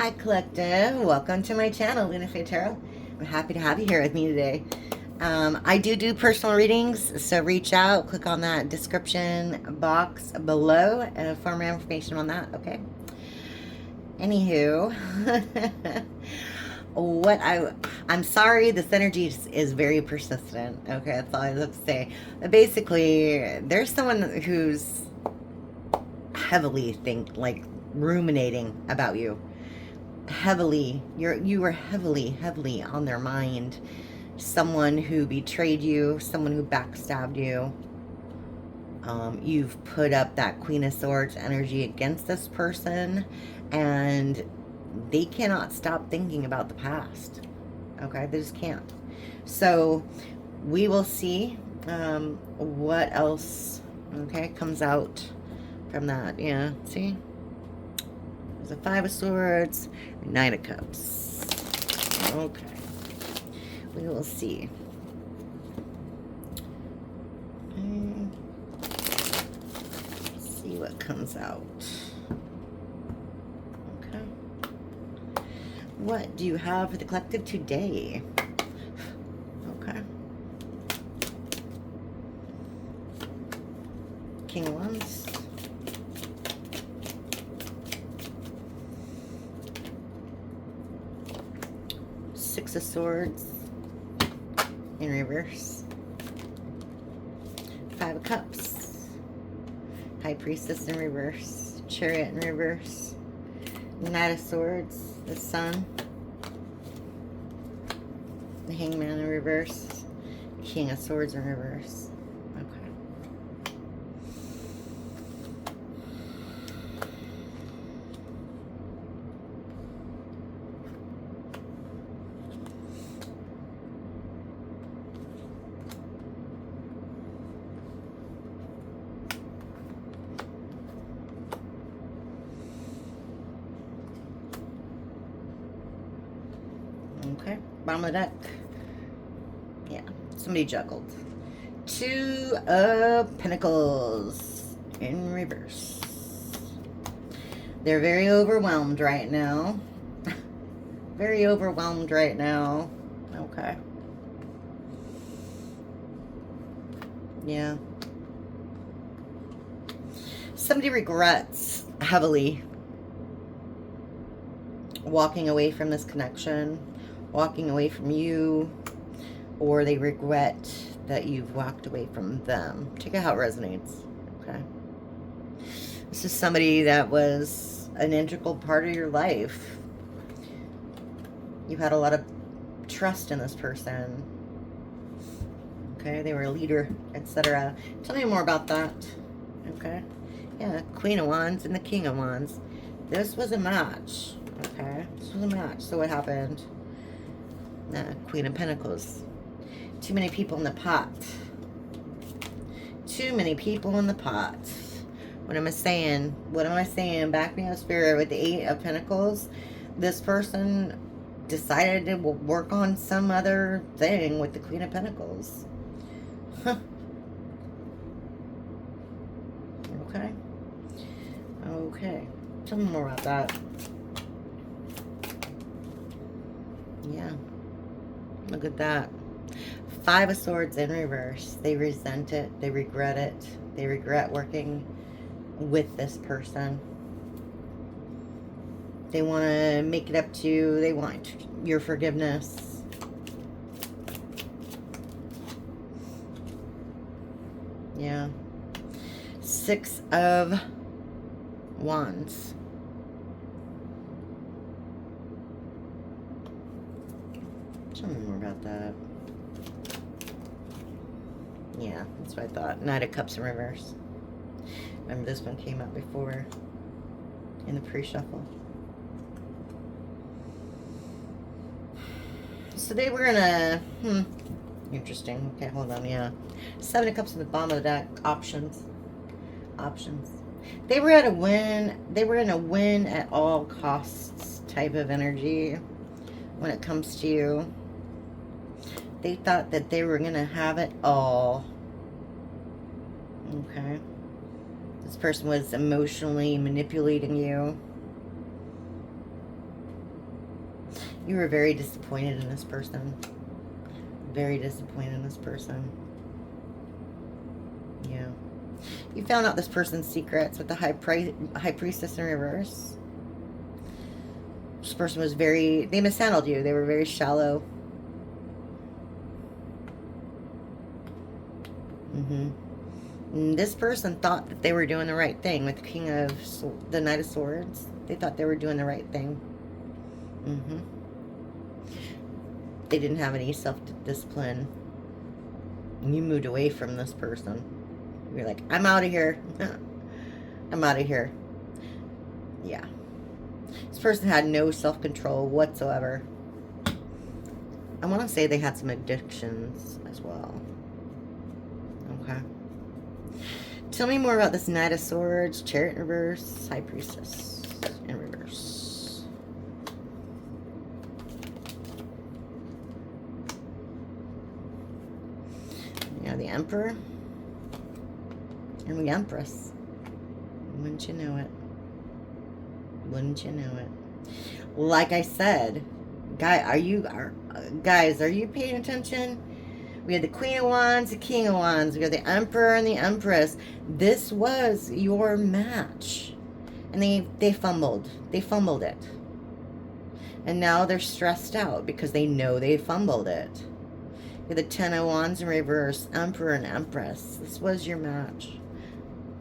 Hi Collective, welcome to my channel, LunaFae Tarot. I'm happy to have you here with me today. I do personal readings, so reach out, click on that description box below for more information on that, okay? Anywho, I'm sorry, this energy is very persistent, okay? That's all I have to say. But basically, there's someone who's heavily ruminating about you. You were heavily on their mind. Someone who betrayed you, someone who backstabbed you. You've put up that Queen of Swords energy against this person, and they cannot stop thinking about the past. Okay, they just can't. So we will see what else, okay, comes out from that. Yeah, see? There's a Five of Swords, Knight of Cups. Okay. We will see. See what comes out. Okay. What do you have for the collective today? Okay. King of Wands. Six of Swords in reverse. Five of Cups. High Priestess in reverse. Chariot in reverse. Knight of Swords. The Sun. The Hangman in reverse. King of Swords in reverse. Okay. Okay, bottom of the deck. Yeah, somebody juggled. Two of Pentacles in reverse. They're very overwhelmed right now. Very overwhelmed right now. Okay. Yeah. Somebody regrets heavily walking away from this connection, walking away from you, or they regret that you've walked away from them. Check out how it resonates. Okay. This is somebody that was an integral part of your life. You had a lot of trust in this person. Okay, they were a leader, etc. Tell me more about that. Okay. Yeah, Queen of Wands and the King of Wands. This was a match. Okay, this was a match. So what happened? Queen of Pentacles. Too many people in the pot. Too many people in the pot. What am I saying? What am I saying? Back me up, Spirit, with the Eight of Pentacles. This person decided to work on some other thing with the Queen of Pentacles. Huh. Okay. Okay. Tell me more about that. Yeah. Look at that. Five of Swords in reverse. They resent it. They regret it. They regret working with this person. They want to make it up to you. They want your forgiveness. Yeah. Six of Wands. Tell me more about that. Yeah, that's what I thought. Knight of Cups in reverse. Remember this one came out before in the pre-shuffle. So they were in a, interesting. Okay, hold on, yeah. Seven of Cups in the bottom of the deck. Options. Options. They were at a win. They were in a win at all costs type of energy when it comes to you. They thought that they were going to have it all. Okay. This person was emotionally manipulating you. You were very disappointed in this person. Very disappointed in this person. Yeah. You found out this person's secrets with the High Priestess in reverse. This person was they mishandled you. They were very shallow. And this person thought that they were doing the right thing with the Knight of Swords. They thought they were doing the right thing. They didn't have any self-discipline. And you moved away from this person. You're like, I'm out of here. I'm out of here. Yeah. This person had no self-control whatsoever. I want to say they had some addictions as well. Okay. Tell me more about this Knight of Swords, Chariot in reverse, High Priestess in reverse. Yeah, the Emperor and the Empress. Wouldn't you know it? Wouldn't you know it? Like I said, guys, are you paying attention? We had the Queen of Wands, the King of Wands. We had the Emperor and the Empress. This was your match. And they fumbled. They fumbled it. And now they're stressed out because they know they fumbled it. We had the Ten of Wands in reverse, Emperor and Empress. This was your match.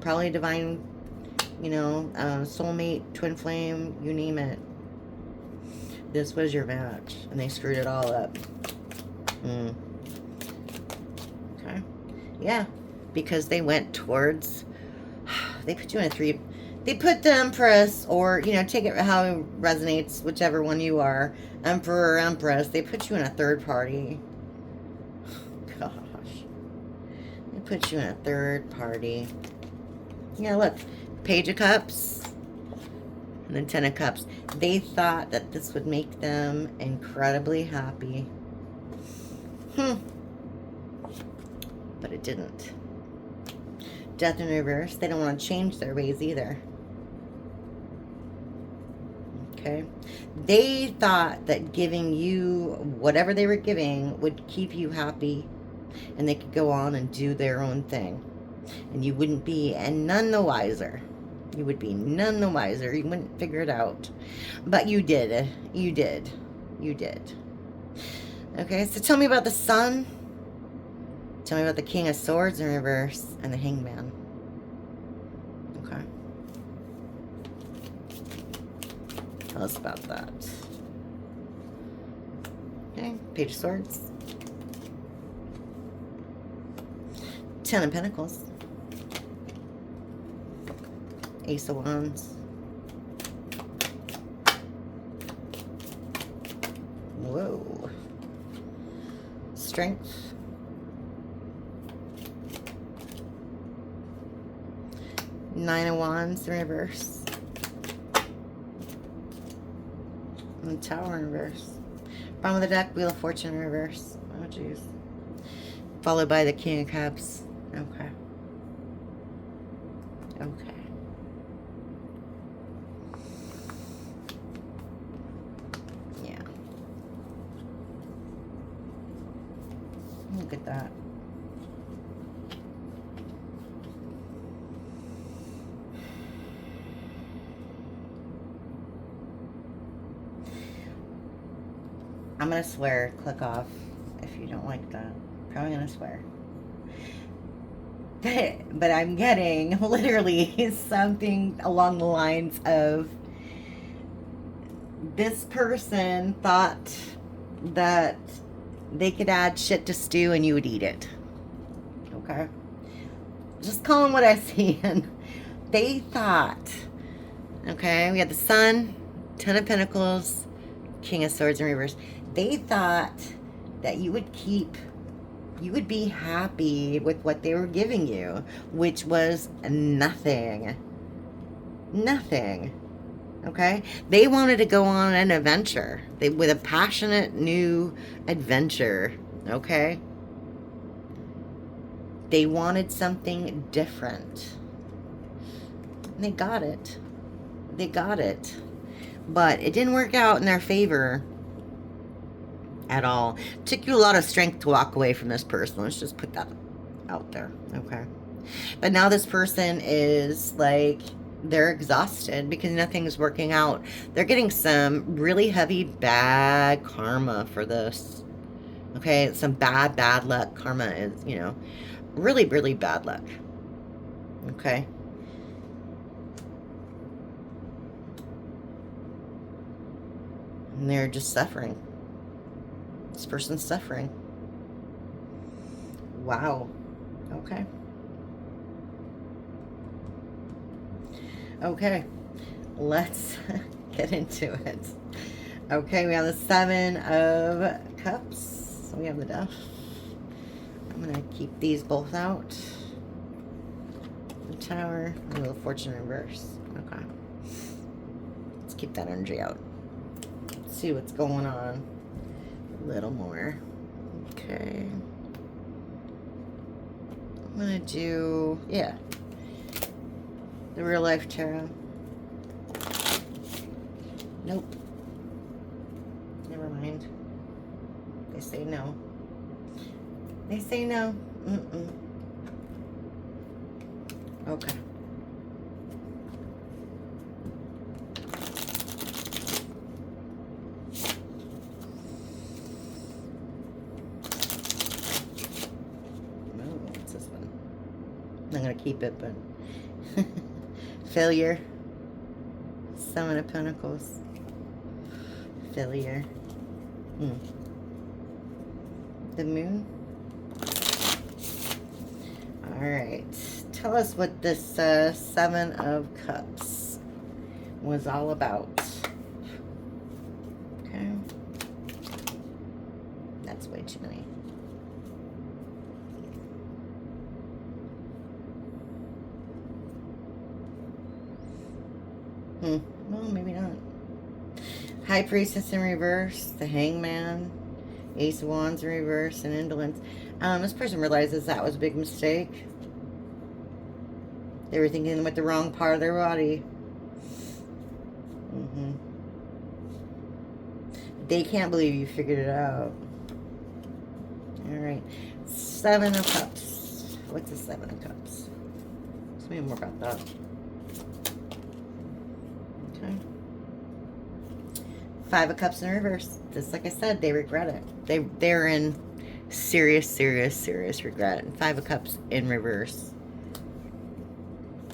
Probably divine, soulmate, twin flame, you name it. This was your match. And they screwed it all up. Okay. Yeah. Because they went towards... They put you in a three... They put the Empress, or, take it how it resonates, whichever one you are, Emperor or Empress. They put you in a third party. Gosh. They put you in a third party. Yeah, look. Page of Cups. And then Ten of Cups. They thought that this would make them incredibly happy. But it didn't. Death in reverse. They don't want to change their ways either. Okay. They thought that giving you whatever they were giving would keep you happy. And they could go on and do their own thing. And you wouldn't be none the wiser. You would be none the wiser. You wouldn't figure it out. But you did. You did. You did. Okay, so tell me about the Sun. Tell me about the King of Swords in reverse and the Hangman. Okay. Tell us about that. Okay, Page of Swords. Ten of Pentacles. Ace of Wands. Whoa. Strength. Nine of Wands in reverse. And Tower in reverse. Bottom of the deck, Wheel of Fortune in reverse. Oh, jeez. Followed by the King of Cups. Okay. Okay. Yeah. Look at that. I'm going to swear, click off if you don't like that. Probably going to swear. But I'm getting literally something along the lines of this person thought that they could add shit to stew and you would eat it. Okay? Just calling what I see. They thought, okay, we had the Sun, Ten of Pentacles, King of Swords in reverse. They thought that you would be happy with what they were giving you, which was nothing. Nothing. Okay? They wanted to go on an adventure. With a passionate new adventure. Okay? They wanted something different. And they got it. They got it. But it didn't work out in their favor. at all. Took you a lot of strength to walk away from this person. Let's just put that out there, okay? But now this person is like, they're exhausted because nothing's working out. They're getting some really heavy, bad karma for this. Okay, some bad luck. Karma is, you know, really, really bad luck. Okay. And they're just suffering. This person's suffering. Wow. Okay. Okay. Let's get into it. Okay, we have the Seven of Cups. So we have the Death. I'm going to keep these both out. The Tower. And the Fortune in reverse. Okay. Let's keep that energy out. Let's see what's going on. A little more. Okay. I'm going to do, yeah, the real life tarot. Nope. Never mind. They say no. They say no. Mm-mm. Okay. Oh, what's this one? I'm going to keep it, but failure. Seven of Pentacles. Failure. The Moon. All right. Tell us what this Seven of Cups was all about. Okay. That's way too many. Well, maybe not. High Priestess in reverse, the Hangman, Ace of Wands in reverse, and Indolence. This person realizes that was a big mistake. They were thinking with the wrong part of their body. They can't believe you figured it out. Alright. Seven of Cups. What's the Seven of Cups? Tell me more about that. Okay. Five of Cups in reverse. Just like I said, they regret it. They're in serious regret. And Five of Cups in reverse.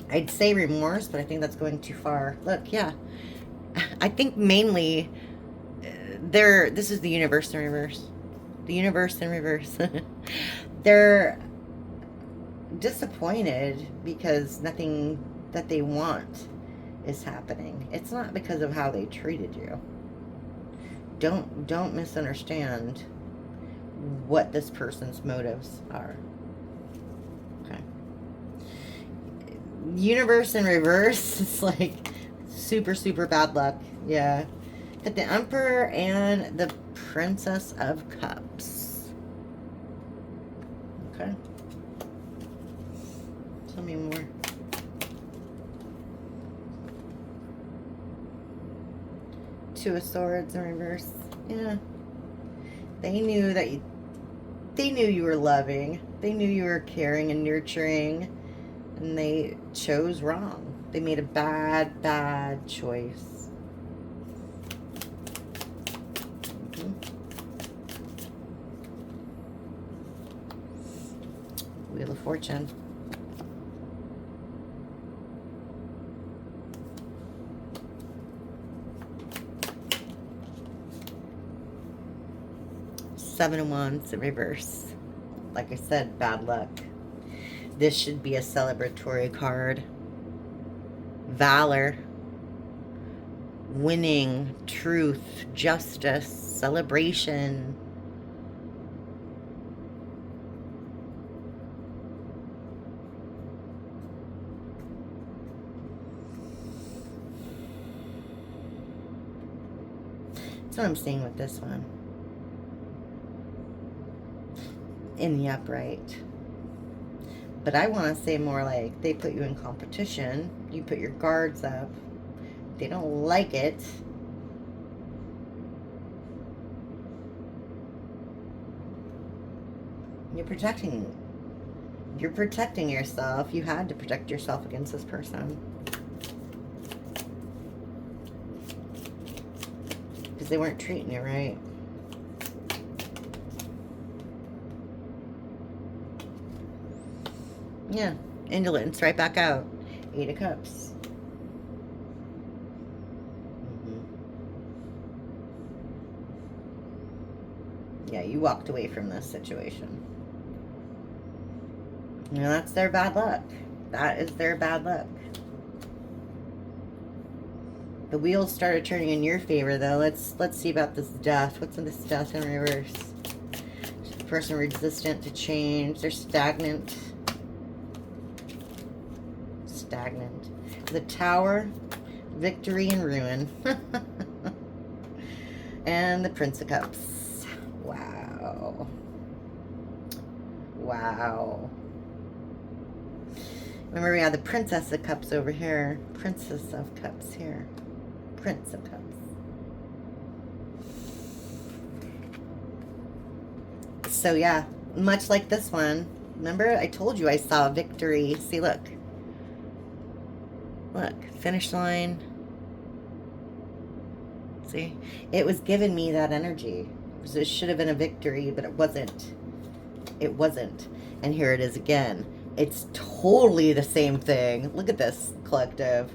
I'd say remorse, but I think that's going too far. Look, yeah. I think mainly this is the universe in reverse. The universe in reverse. They're disappointed because nothing that they want is happening. It's not because of how they treated you. Don't misunderstand what this person's motives are. Okay. Universe in reverse, it's like super bad luck. Yeah. But the Emperor and the Princess of Cups. Okay. Tell me more. Two of Swords in reverse. Yeah. They knew that they knew you were loving. They knew you were caring and nurturing. And they chose wrong. They made a bad choice. Wheel of Fortune. Seven of Wands in reverse. Like I said, bad luck. This should be a celebratory card. Valor. Winning. Truth. Justice. Celebration. That's what I'm seeing with this one. In the upright. But I want to say more like they put you in competition. You put your guards up. They don't like it. You're protecting. You're protecting yourself. You had to protect yourself against this person. Because they weren't treating you right. Yeah. Indolence right back out. 8 of Cups. Yeah, you walked away from this situation. And that's their bad luck. That is their bad luck. The wheels started turning in your favor, though. Let's see about this death. What's in this death in reverse? The person resistant to change. They're stagnant. Stagnant. The Tower, victory and ruin. And the Prince of Cups. Wow. Wow. Remember, we have the Princess of Cups over here. Princess of Cups here. Prince of Cups. So, yeah, much like this one. Remember, I told you I saw victory. See, look. Look, finish line. See? It was giving me that energy. It should have been a victory, but it wasn't. It wasn't. And here it is again. It's totally the same thing. Look at this, collective.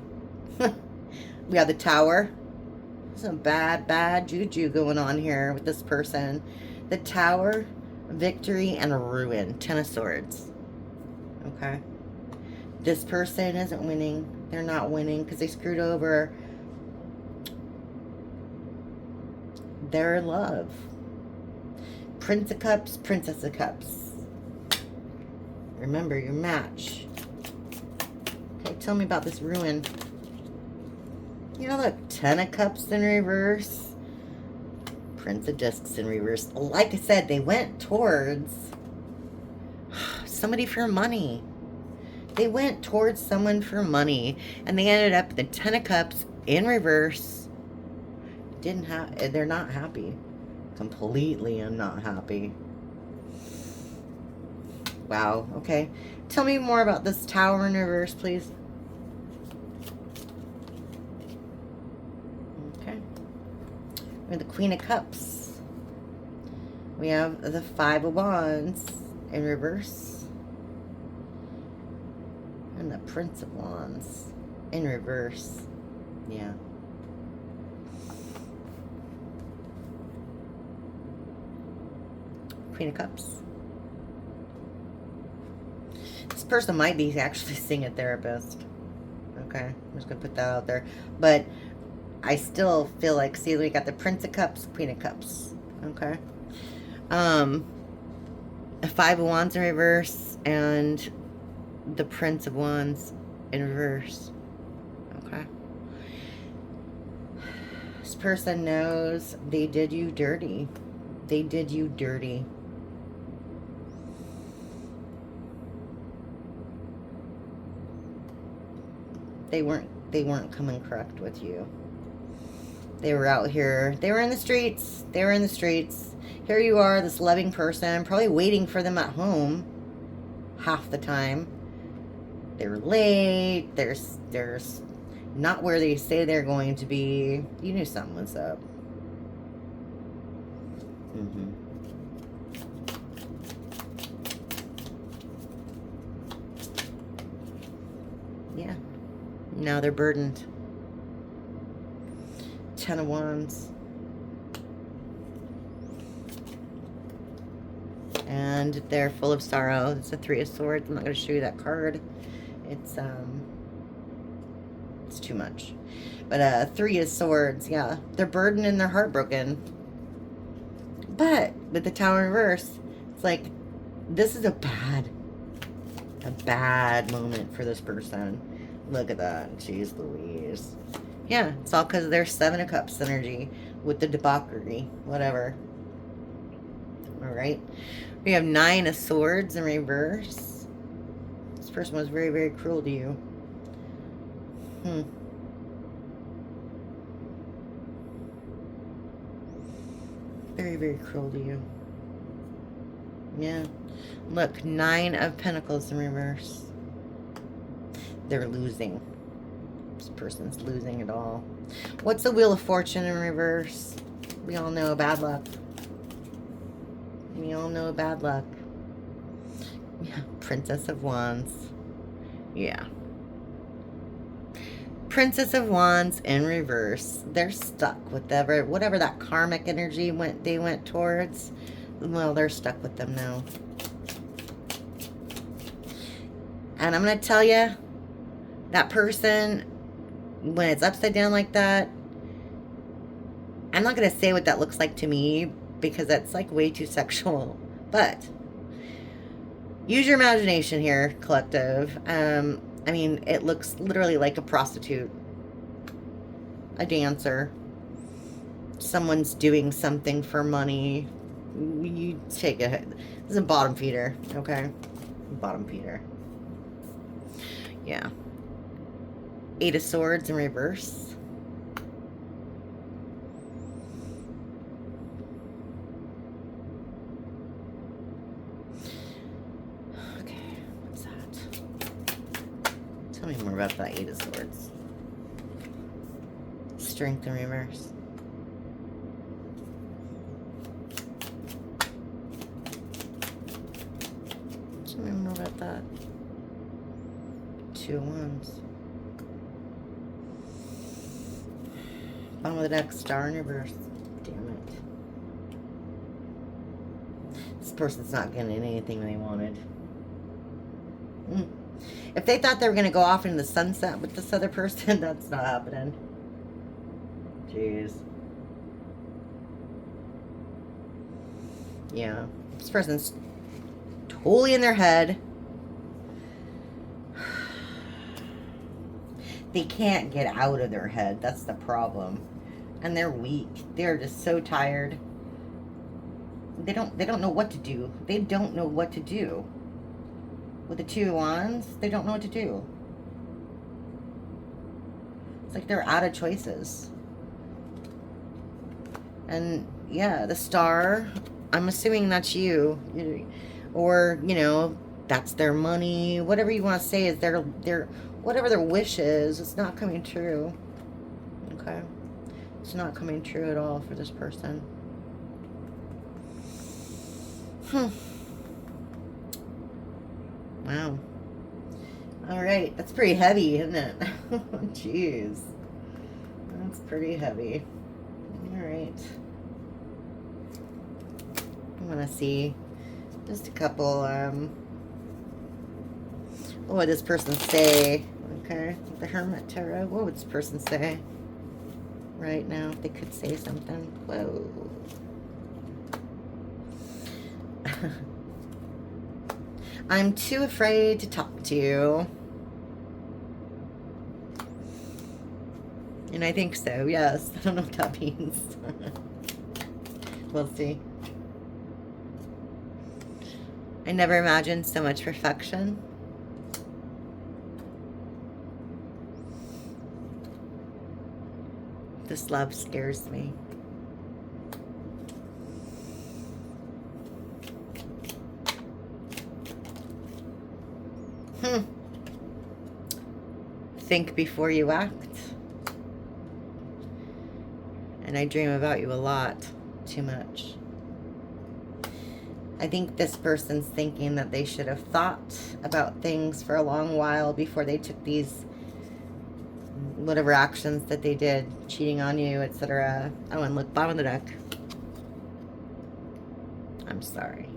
We have the Tower. Some bad juju going on here with this person. The Tower, victory, and ruin. 10 of Swords. Okay? This person isn't winning. They're not winning because they screwed over their love. Prince of Cups, Princess of Cups. Remember your match. Okay, tell me about this ruin. You know, look, 10 of Cups in reverse. Prince of Discs in reverse. Like I said, they went towards somebody for money. They went towards someone for money. And they ended up with the 10 of Cups in reverse. They're not happy. Completely not happy. Wow, okay. Tell me more about this Tower in reverse, please. Okay. We have the Queen of Cups. We have the 5 of Wands in reverse. And the Prince of Wands in reverse. Yeah. Queen of Cups. This person might be actually seeing a therapist. Okay, I'm just going to put that out there. But I still feel like, see, we got the Prince of Cups, Queen of Cups. Okay. A 5 of Wands in reverse and the Prince of Wands in reverse. Okay. This person knows they did you dirty. They did you dirty. They weren't coming correct with you. They were out here. They were in the streets. They were in the streets. Here you are, this loving person, probably waiting for them at home half the time. They're late. They're not where they say they're going to be. You knew something was up. Yeah. Now they're burdened. 10 of Wands. And they're full of sorrow. It's a 3 of Swords. I'm not going to show you that card. It's too much. But 3 of Swords, yeah. They're burdened and they're heartbroken. But with the Tower in reverse, it's like, this is a bad moment for this person. Look at that. Jeez Louise. Yeah, it's all because of their 7 of Cups energy with the debauchery. Whatever. Alright. We have 9 of Swords in reverse. This person was very, very cruel to you. Very, very cruel to you. Yeah. Look, 9 of Pentacles in reverse. They're losing. This person's losing it all. What's the Wheel of Fortune in reverse? We all know bad luck. We all know bad luck. Yeah. Princess of Wands. Yeah. Princess of Wands in reverse. They're stuck with whatever that karmic energy they went towards. Well, they're stuck with them now. And I'm going to tell you, that person, when it's upside down like that, I'm not going to say what that looks like to me because that's like way too sexual. But use your imagination here, collective. I mean, it looks literally like a prostitute, a dancer. Someone's doing something for money. You take it. This is a bottom feeder, okay? Bottom feeder. Yeah. 8 of Swords in reverse. Okay, what's that? Tell me more about that 8 of Swords. Strength in reverse. Tell me more about that. 2 of Wands. Bottom of the deck, Star in reverse. Damn it. This person's not getting anything they wanted. If they thought they were going to go off into the sunset with this other person, that's not happening. Jeez. Yeah. This person's totally in their head. They can't get out of their head. That's the problem. And they're weak. They're just so tired. They don't know what to do. They don't know what to do. With the 2 of Wands, they don't know what to do. It's like they're out of choices. And yeah, the Star, I'm assuming that's you. Or, you know, that's their money. Whatever you want to say is their whatever their wish is, it's not coming true. Okay? It's not coming true at all for this person. Wow. All right. That's pretty heavy, isn't it? Jeez. That's pretty heavy. All right. I want to see just a couple, what would this person say? Okay. The Hermit Tarot. What would this person say right now if they could say something? Whoa. I'm too afraid to talk to you. And I think so, yes. I don't know what that means. We'll see. I never imagined so much perfection. This love scares me. Think before you act. And I dream about you a lot. Too much. I think this person's thinking that they should have thought about things for a long while before they took these whatever actions that they did, cheating on you, etc. Oh, and look, bottom of the deck. I'm sorry.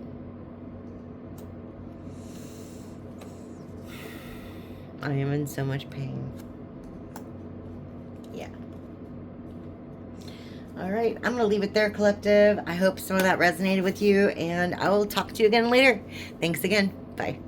I am in so much pain. Yeah. All right, I'm going to leave it there, collective. I hope some of that resonated with you, and I will talk to you again later. Thanks again. Bye.